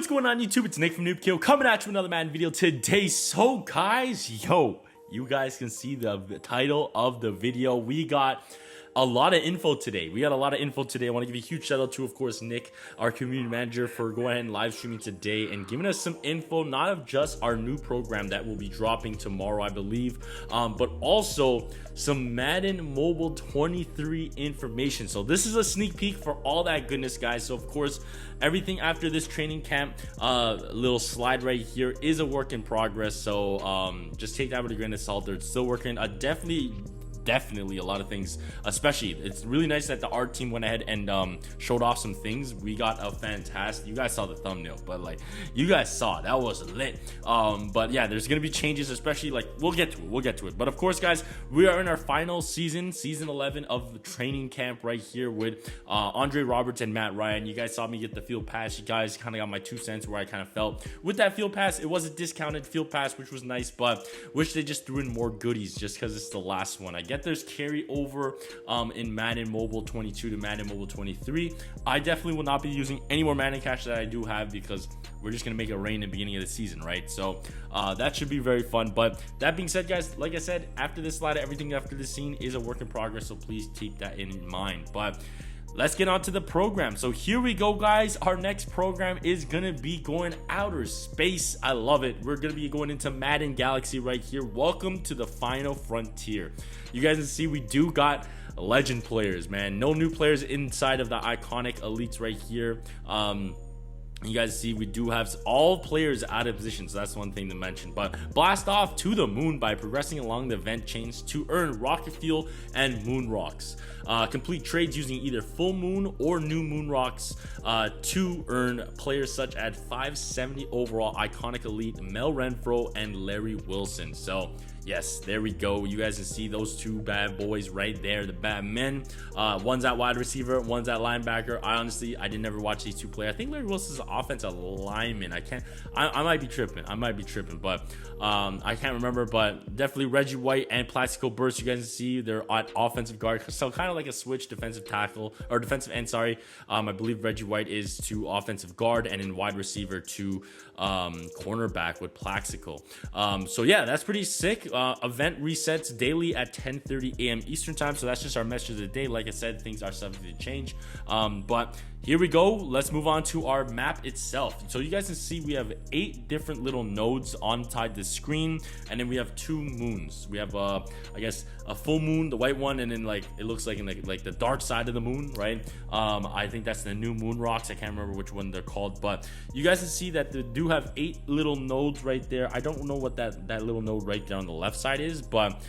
What's going on YouTube? It's Nick from Noobkill coming at you with another Madden video today. So guys, you guys can see the title of the video. We got a lot of info today. I want to give a huge shout out to, of course, Nick, our community manager, for going ahead and live streaming today and giving us some info, not of just our new program that will be dropping tomorrow, I believe, but also some Madden Mobile 23 information. So this is a sneak peek for all that goodness, guys. So of course, everything after this training camp, little slide right here, is a work in progress. So just take that with a grain of salt. They're still working. Definitely a lot of things, especially it's really nice that the art team went ahead and showed off some things. We got a fantastic, you guys saw the thumbnail, but like you guys saw, that was lit. But yeah, there's gonna be changes, especially like we'll get to it. But of course, guys, we are in our final season 11 of the training camp right here with Andre Roberts and Matt Ryan. You guys saw me get the field pass. You guys kind of got my 2 cents where I kind of felt with that field pass. It was a discounted field pass, which was nice, but wish they just threw in more goodies just because it's the last one. I get there's carryover in Madden Mobile 22 to Madden Mobile 23. I definitely will not be using any more Madden cash that I do have because we're just gonna make it rain in the beginning of the season, right? So that should be very fun. But that being said, guys, like I said, after this slide, everything after this scene is a work in progress, so please keep that in mind. But let's get on to the program. So here we go, guys. Our next program is gonna be going outer space. I love it. We're gonna be going into Madden Galaxy right here. Welcome to the final frontier. You guys can see we do got legend players, man. No new players inside of the iconic elites right here. You guys see we do have all players out of position, so that's one thing to mention. But blast off to the moon by progressing along the event chains to earn rocket fuel and moon rocks. Complete trades using either full moon or new moon rocks to earn players such as 570 overall iconic elite Mel Renfro and Larry Wilson. So yes, there we go. You guys can see those two bad boys right there, the bad men. One's at wide receiver, one's at linebacker. I did never watch these two play. I think Larry Wilson's an offensive lineman. I might be tripping, but I can't remember. But definitely Reggie White and Plaxico Burst. You guys can see they're at offensive guard, so kind of like a switch defensive tackle or defensive end. Sorry, I believe Reggie White is to offensive guard and in wide receiver to cornerback with Plaxico. So yeah, that's pretty sick. Event resets daily at 10:30 a.m. Eastern time, so that's just our message of the day. Like I said, things are subject to change, but here we go. Let's move on to our map itself. So you guys can see we have 8 different little nodes on the screen, and then we have 2 moons. We have I guess a full moon, the white one, and then like it looks like in the dark side of the moon, right? I think that's the new moon rocks. I can't remember which one they're called, but you guys can see that they do have 8 little nodes right there. I don't know what that little node right there on the left side is, but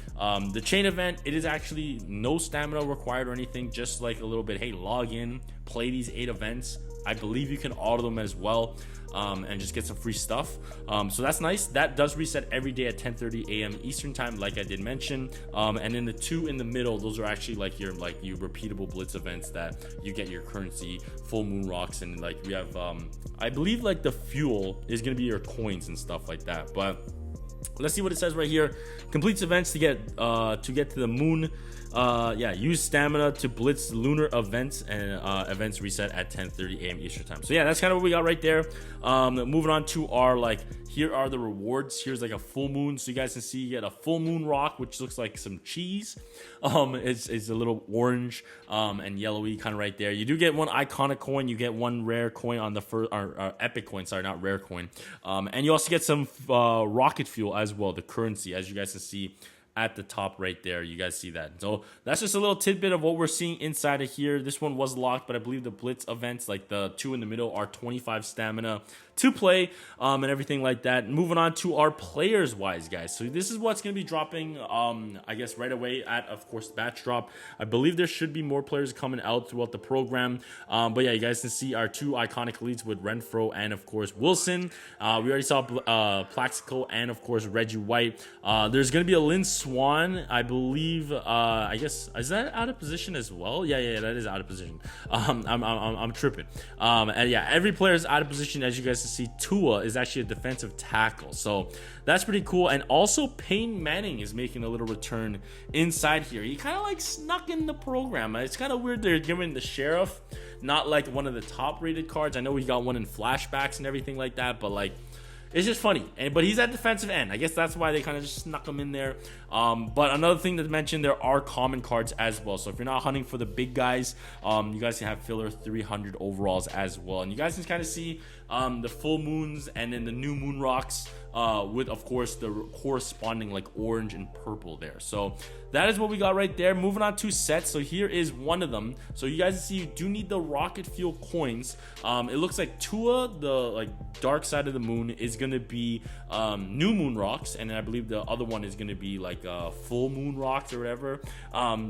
the chain event, it is actually no stamina required or anything, just like a little bit, hey, log in, play these 8 events. I believe you can auto them as well, and just get some free stuff. So that's nice. That does reset every day at 10:30 a.m. Eastern time, like I did mention. And then the 2 in the middle, those are actually like your repeatable blitz events that you get your currency, full moon rocks, and like we have I believe like the fuel is gonna be your coins and stuff like that. But let's see what it says right here. Completes events to get to the moon. Use stamina to blitz lunar events, and events reset at 10:30 a.m. Eastern time. So yeah, that's kind of what we got right there. Moving on to our here are the rewards. Here's like a full moon, so you guys can see you get a full moon rock, which looks like some cheese. It's a little orange and yellowy kind of right there. You do get 1 iconic coin. You get 1 rare coin on the first, or epic coin. Sorry, not rare coin. And you also get some rocket fuel as well, the currency, as you guys can see at the top right there. You guys see that. So that's just a little tidbit of what we're seeing inside of here. This one was locked, but I believe the blitz events, like the 2 in the middle, are 25 stamina to play, and everything like that. Moving on to our players wise, guys. So this is what's going to be dropping, I guess right away at, of course, batch drop. I believe there should be more players coming out throughout the program. But yeah, you guys can see our 2 iconic elites with Renfro and, of course, Wilson. We already saw Plaxico and, of course, Reggie White. There's going to be a Lynn Swan, I believe, I guess, is that out of position as well? Yeah, that is out of position. I'm tripping. And yeah, every player is out of position. As you guys can see, Tua is actually a defensive tackle. So that's pretty cool. And also Peyton Manning is making a little return inside here. He kind of like snuck in the program. It's kind of weird they're giving the Sheriff not like one of the top rated cards. I know we got one in flashbacks and everything like that, but like, it's just funny. But he's at defensive end. I guess that's why they kind of just snuck him in there. But another thing to mention, there are common cards as well. So if you're not hunting for the big guys, you guys can have filler 300 overalls as well. And you guys can kind of see the full moons and then the new moon rocks with, of course, the corresponding like orange and purple there. So that is what we got right there. Moving on to sets. So here is one of them. So you guys see you do need the rocket fuel coins. It looks like Tua, the like dark side of the moon, is gonna be new moon rocks, and then I believe the other one is gonna be like full moon rocks or whatever.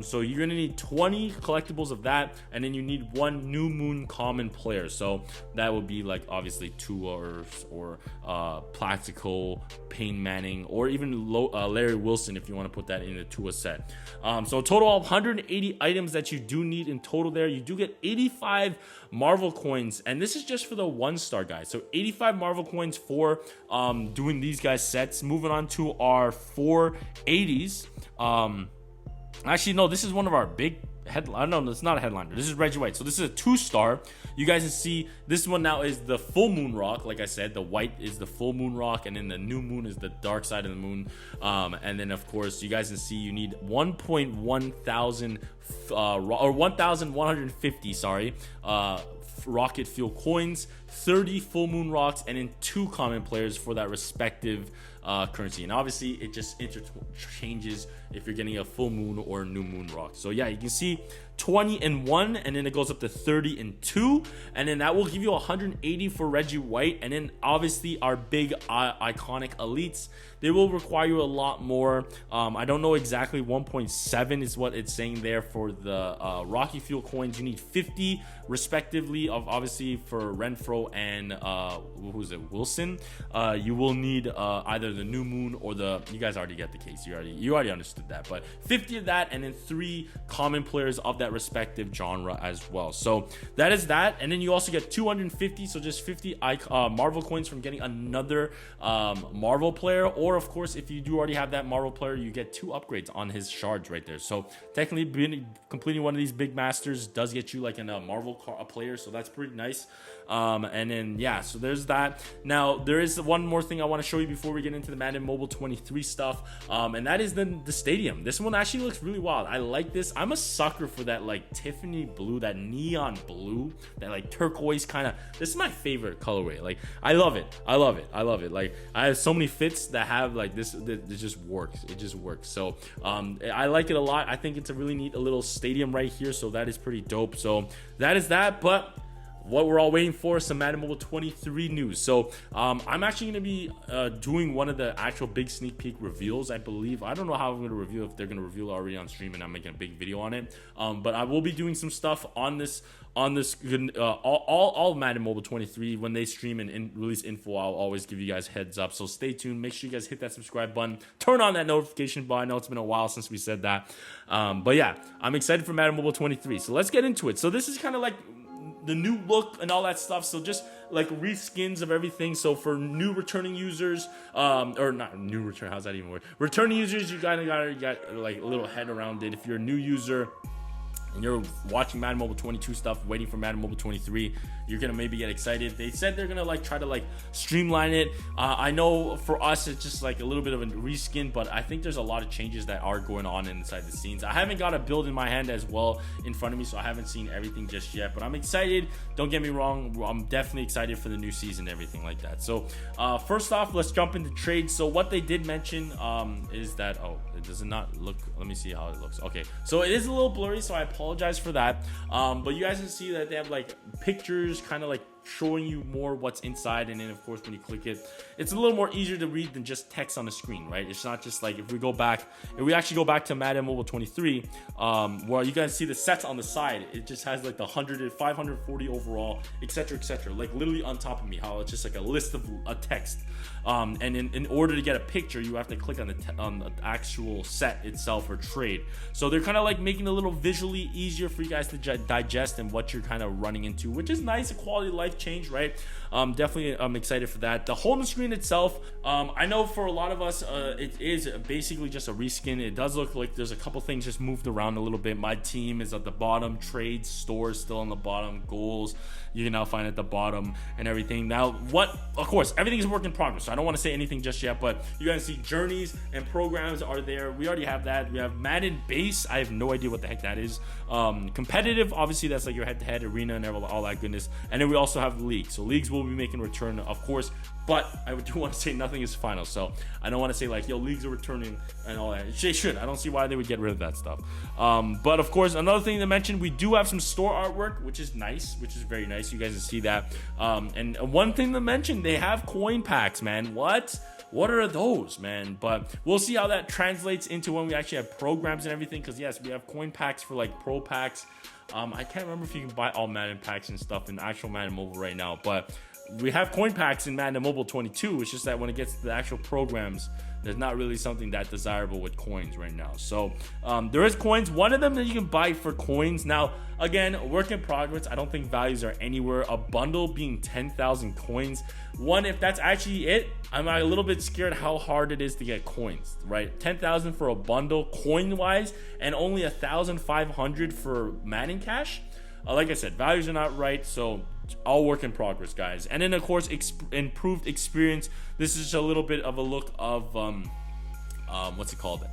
So you're gonna need 20 collectibles of that, and then you need one new moon common player. So that would be like obviously Tua or Plaxico, Peyton Manning, or even Larry Wilson if you want to put that in a Tua set. So a total of 180 items that you do need in total there. You do get 85 Marvel coins, and this is just for the 1-star guys. So 85 Marvel coins for doing these guys sets. Moving on to our 480s. Actually, no, this is one of our big headline. No, it's not a headliner. This is Reggie White. So this is a 2-star. You guys can see this one now is the full moon rock. Like I said, the white is the full moon rock, and then the new moon is the dark side of the moon. And then of course you guys can see you need 1,150 rocket fuel coins, 30 full moon rocks, and then 2 common players for that respective currency. And obviously it just interchanges if you're getting a full moon or new moon rock. So yeah, you can see 20 and 1, and then it goes up to 30 and 2, and then that will give you 180 for Reggie White. And then obviously our big iconic elites, they will require you a lot more. I don't know exactly. 1.7 is what it's saying there for the rocky fuel coins. You need 50 respectively of obviously for Renfro and who's it, Wilson. You will need either the new moon or the, you guys already get the case, you already understood that, but 50 of that, and then 3 common players of that respective genre as well. So that is that. And then you also get 250, so just 50 Marvel coins from getting another Marvel player. Or of course, if you do already have that Marvel player, you get 2 upgrades on his shards right there. So technically completing one of these big masters does get you like a Marvel player, so that's pretty nice. And then yeah, so there's that. Now there is one more thing I want to show you before we get into the Madden Mobile 23 stuff, and that is the stadium. This one actually looks really wild. I like this. I'm a sucker for that like Tiffany blue, that neon blue, that like turquoise kind of. This is my favorite colorway. Like I love it. Like I have so many fits that have like this. It just works. It just works. So I like it a lot. I think it's a really neat little stadium right here. So that is pretty dope. So that is that. But what we're all waiting for is some Madden Mobile 23 news. So I'm actually going to be doing one of the actual big sneak peek reveals, I believe. I don't know how I'm going to reveal, if they're going to reveal already on stream and I'm making a big video on it. But I will be doing some stuff on this all Madden Mobile 23 when they stream and release info. I'll always give you guys heads up, so stay tuned. Make sure you guys hit that subscribe button, turn on that notification bell. I know it's been a while since we said that, but yeah, I'm excited for Madden Mobile 23. So let's get into it. So this is kind of like the new look and all that stuff, so just like reskins of everything. So for new returning users, or not new return, how's that even work? Returning users, you got like a little head around it. If you're a new user and you're watching Madden Mobile 22 stuff, waiting for Madden Mobile 23, you're gonna maybe get excited. They said they're gonna like try to like streamline it. I know for us it's just like a little bit of a reskin, but I think there's a lot of changes that are going on inside the scenes. I haven't got a build in my hand as well in front of me, so I haven't seen everything just yet, but I'm excited. Don't get me wrong, I'm definitely excited for the new season, everything like that. So first off, let's jump into trades. So what they did mention is that, oh, it does not look, let me see how it looks. Okay, so it is a little blurry, so I apologize for that. But you guys can see that they have like pictures kind of like showing you more what's inside. And then of course when you click it, it's a little more easier to read than just text on the screen, right? It's not just like if we actually go back to Madden Mobile 23, where you guys see the sets on the side, it just has like the 100, 540 overall, etc., etc., like literally on top of me, how it's just like a list of a text. And in order to get a picture, you have to click on the actual set itself or trade. So they're kind of like making it a little visually easier for you guys to digest and what you're kind of running into, which is nice, a quality of life change, right? Definitely I'm excited for that. The home screen itself, I know for a lot of us, it is basically just a reskin. It does look like there's a couple things just moved around a little bit. My team is at the bottom, trades, stores still on the bottom, goals you can now find at the bottom and everything. Now, of course, everything is a work in progress, so I don't want to say anything just yet, but you guys see journeys and programs are there. We already have that. We have Madden base. I have no idea what the heck that is. Competitive, obviously that's like your head-to-head arena and all that goodness. And then we also have leagues. So leagues will be making a return, of course, but I do want to say nothing is final. So I don't want to say like, yo, leagues are returning and all that. They should. I don't see why they would get rid of that stuff. But of course, another thing to mention, we do have some store artwork, which is nice, which is very nice. You guys can see that. And one thing to mention, they have coin packs, man. What are those, man? But we'll see how that translates into when we actually have programs and everything. Because yes, we have coin packs for like pro packs. I can't remember if you can buy all Madden packs and stuff in actual Madden Mobile right now, but we have coin packs in Madden Mobile 22. It's just that when it gets to the actual programs, there's not really something that desirable with coins right now. So there is coins. One of them that you can buy for coins. Now, again, work in progress. I don't think values are anywhere. A bundle being 10,000 coins. One, if that's actually it, I'm a little bit scared how hard it is to get coins, right? 10,000 for a bundle coin-wise and only 1,500 for Madden Cash. Like I said, values are not right, so all work in progress, guys. And then of course, improved experience. This is just a little bit of a look of what's it called,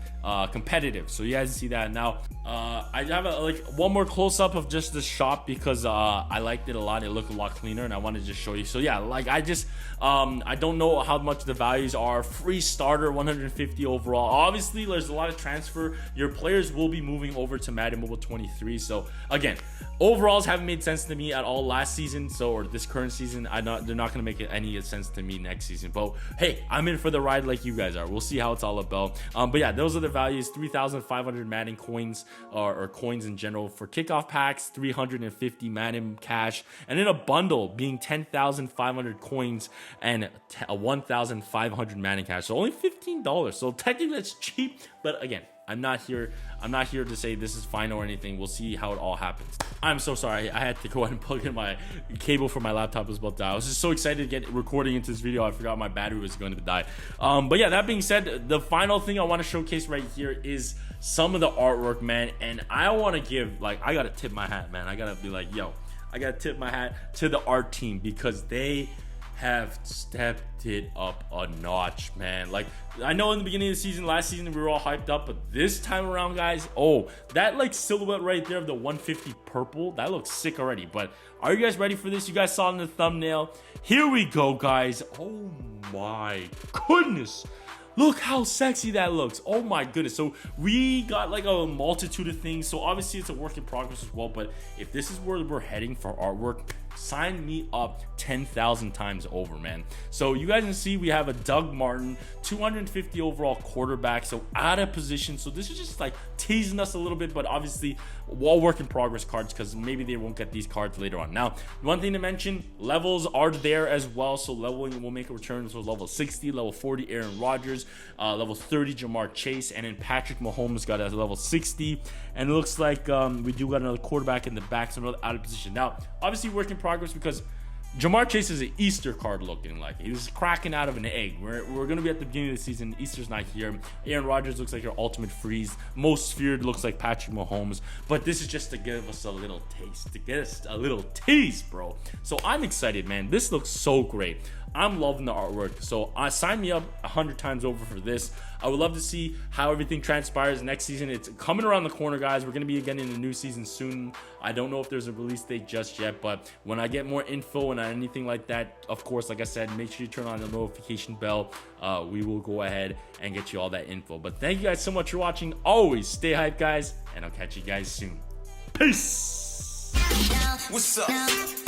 competitive. So you guys see that. Now I have one more close-up of just the shop because I liked it a lot. It looked a lot cleaner and I wanted to just show you. So yeah, like I don't know how much the values are. Free starter, 150 overall. Obviously there's a lot of transfer. Your players will be moving over to Madden Mobile 23. So again, overalls haven't made sense to me at all last season, or this current season. They're not going to make any sense to me next season. But hey, I'm in for the ride like you guys are. We'll see how it's all about. But yeah, those are the values. 3,500 Madden coins or coins in general for kickoff packs, 350 Madden cash, and in a bundle being 10,500 coins and 1,500 Madden cash. So only $15. So technically that's cheap, but again, I'm not here to say this is fine or anything. We'll see how it all happens. I'm so sorry. I had to go ahead and plug in my cable for my laptop was about to die. I was just so excited to get recording into this video. I forgot my battery was going to die. But yeah, that being said, the final thing I want to showcase right here is some of the artwork, man. And I want to give, like, I got to tip my hat, man. I got to be like, yo, I got to tip my hat to the art team because they have stepped it up a notch, man. Like, I know in the beginning of the season, last season, we were all hyped up, but this time around, guys, oh, that like silhouette right there of the 150 purple, that looks sick already. But are you guys ready for this? You guys saw it in the thumbnail. Here we go, guys. Oh my goodness. Look how sexy that looks. Oh my goodness. So we got like a multitude of things. So obviously it's a work in progress as well. But if this is where we're heading for artwork, sign me up 10,000 times over, man. So you guys can see we have a Doug Martin, 250 overall quarterback. So out of position. So this is just like teasing us a little bit, but obviously all work in progress cards because maybe they won't get these cards later on. Now, one thing to mention, levels are there as well. So leveling will make a return. So level 60, level 40, Aaron Rodgers, level 30, Jamar Chase, and then Patrick Mahomes got at level 60. And it looks like we do got another quarterback in the back, so another out of position. Now, obviously work in progress because Jamar Chase is an Easter card looking like. He was cracking out of an egg. We're going to be at the beginning of the season. Easter's not here. Aaron Rodgers looks like your ultimate freeze. Most feared looks like Patrick Mahomes. But this is just to give us a little taste. To get us a little tease, bro. So I'm excited, man. This looks so great. I'm loving the artwork. So sign me up 100 times over for this. I would love to see how everything transpires next season. It's coming around the corner, guys. We're going to be getting a new season soon. I don't know if there's a release date just yet, but when I get more info and anything like that, of course, like I said, make sure you turn on the notification bell. We will go ahead and get you all that info. But thank you guys so much for watching. Always stay hyped, guys, and I'll catch you guys soon. Peace. What's up?